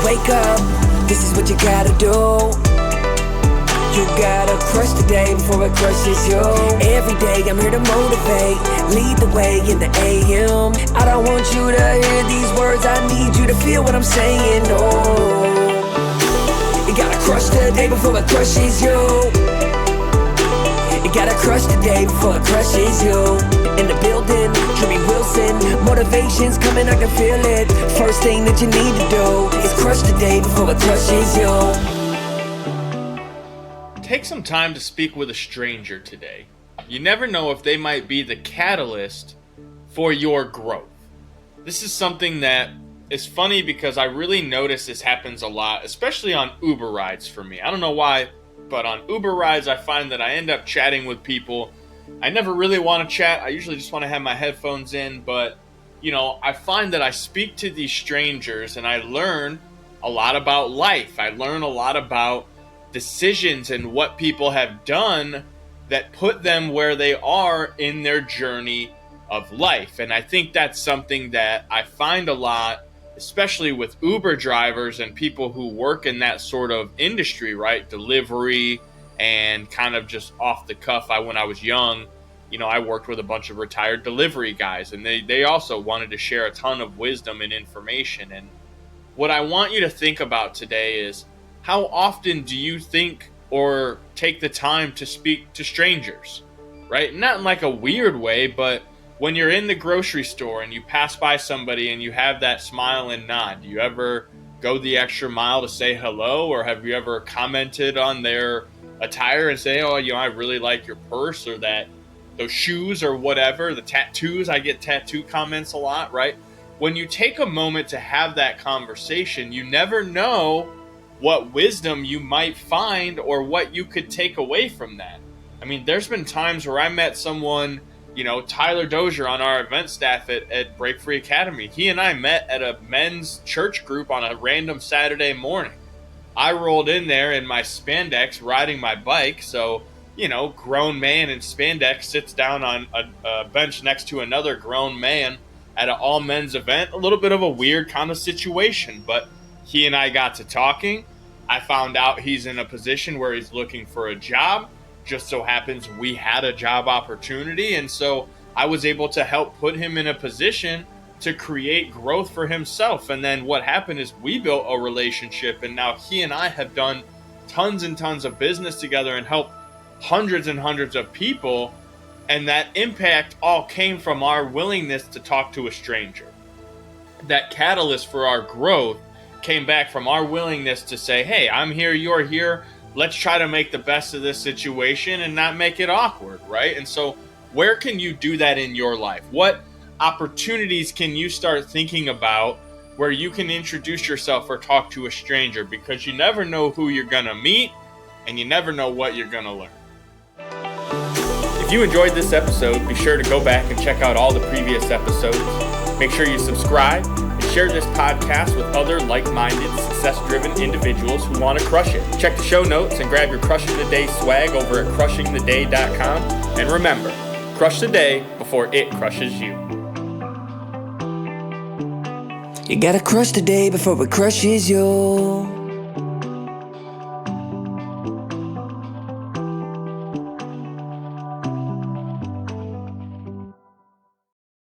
wake up, this is what you gotta do. You gotta crush the day before it crushes you. Every day I'm here to motivate, lead the way in the AM. I don't want you to hear these words, I need you to feel what I'm saying. Oh, you gotta crush the day before it crushes you. You gotta crush the day before it crushes you. In the building, Drewbie Wilson, motivation's coming, I can feel it. First thing that you need to do is crush the day before it crushes you. Take some time to speak with a stranger today. You never know if they might be the catalyst for your growth. This is something that is funny because I really notice this happens a lot, especially on Uber rides for me. I don't know why, but on Uber rides I find that I end up chatting with people. I never really want to chat. I usually just want to have my headphones in, but I find that I speak to these strangers and I learn a lot about life. I learn a lot about decisions and what people have done that put them where they are in their journey of life. And I think that's something that I find a lot, especially with Uber drivers and people who work in that sort of industry, right? Delivery and kind of just off the cuff. When I was young, I worked with a bunch of retired delivery guys, and they also wanted to share a ton of wisdom and information. And what I want you to think about today is, how often do you think or take the time to speak to strangers, right? Not in like a weird way, but when you're in the grocery store and you pass by somebody and you have that smile and nod, do you ever go the extra mile to say hello? Or have you ever commented on their attire and say, oh, I really like your purse or those shoes or whatever, the tattoos? I get tattoo comments a lot, right? When you take a moment to have that conversation, you never know what wisdom you might find or what you could take away from that. I mean, there's been times where I met someone, Tyler Dozier on our event staff at Break Free Academy. He and I met at a men's church group on a random Saturday morning. I rolled in there in my spandex riding my bike. So, grown man in spandex sits down on a bench next to another grown man at an all men's event. A little bit of a weird kind of situation, but he and I got to talking. I found out he's in a position where he's looking for a job. Just so happens we had a job opportunity, and so I was able to help put him in a position to create growth for himself. And then what happened is we built a relationship, and now he and I have done tons and tons of business together and helped hundreds and hundreds of people. And that impact all came from our willingness to talk to a stranger. That catalyst for our growth came back from our willingness to say, hey, I'm here, you're here. Let's try to make the best of this situation and not make it awkward, right? And so where can you do that in your life? What opportunities can you start thinking about where you can introduce yourself or talk to a stranger? Because you never know who you're going to meet and you never know what you're going to learn. If you enjoyed this episode, be sure to go back and check out all the previous episodes. Make sure you subscribe and share this podcast with other like-minded, success-driven individuals who want to crush it. Check the show notes and grab your Crushing the Day swag over at crushingtheday.com. And remember, crush the day before it crushes you. You gotta crush the day before it crushes you.